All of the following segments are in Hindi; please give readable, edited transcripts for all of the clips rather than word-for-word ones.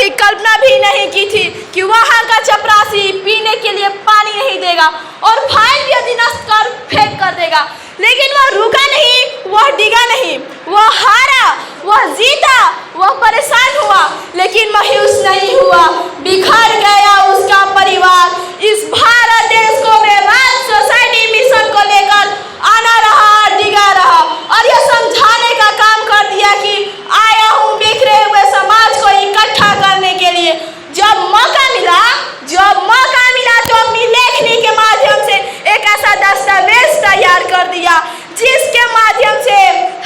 कभी कल्पना भी नहीं की थी कि वहाँ का चपरासी पीने के लिए पानी नहीं देगा और फाइन भी अधीनस्थ कर फेंक कर देगा। लेकिन वह रुका नहीं, वह डिगा नहीं, वह हारा, वह जीता, वह परेशान हुआ लेकिन मायूस नहीं हुआ। बिखर गया उसका परिवार, इस भारत देश को बेबाक सोसाइटी मिशन को लेकर आना रहा, डिगा रहा और यह समझाने का काम कर दिया कि आया हूँ बिखरे हुए समाज को इकट्ठा करने के लिए। जब मौका मिला तो अपनी लेखनी के माध्यम से एक ऐसा दस्तावेज तैयार कर दिया जिसके माध्यम से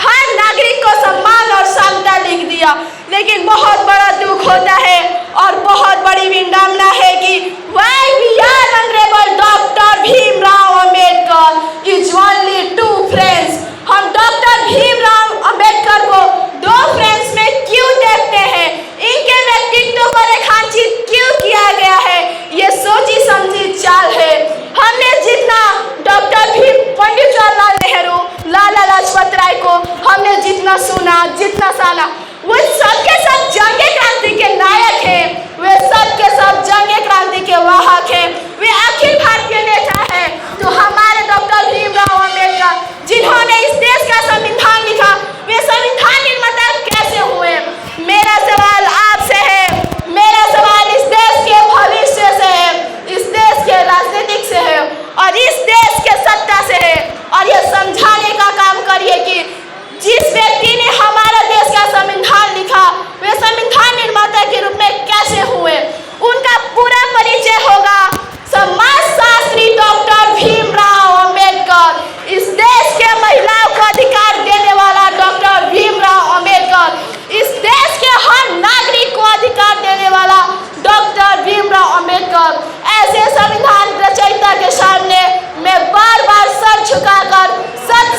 हर नागरिक को सम्मान और समता लिख दिया। लेकिन बहुत बड़ा दुख होता है और बहुत बड़ी विडंबना है कि why we are honorable doctor Bhimrao Ambedkar is only two friends। हम डॉक्टर भीमराव अंबेडकर को दो फ्रेंड्स में क्यों देखते हैं, इनके व्यक्तित्व को रेखांकित क्यों किया गया है, ये सोची समझी चाल है। हमने जितना डॉक्टर पंडित जवाहरलाल नेहरू, लाला लाजपत राय को हमने जितना सुना, जितना साना, वो सबके सब जंगे क्रांति के नायक हैं, वे सबके सब जंगे क्रांति के वाहक हैं, वे अखिल भारतीय नेता हैं। तो हमारे डॉक्टर भीमराव अंबेडकर जिन्होंने इस देश का संविधान लिखा, वे संविधान निर्माता कैसे हुए? मेरा सवाल आपसे है, मेरा सवाल इस देश के भविष्य से है, इस देश के राजनीतिक से है और इस देश के सत्ता से है। और यह समझाने का काम करिए कि जिस व्यक्ति ने हमारा देश का संविधान लिखा, वे संविधान निर्माता के रूप में कैसे हुए? उनका पूरा परिचय होगा समाजशास्त्री डॉक्टर भीमराव अंबेडकर, इस देश के महिलाओं को अधिकार देने वाला डॉक्टर भीमराव अंबेडकर, इस देश के हर नागरिक को अधिकार देने वाला डॉक्टर भीमराव अंबेडकर। ऐसे संविधान रचयिता के सामने मैं बार बार सर झुकाकर सत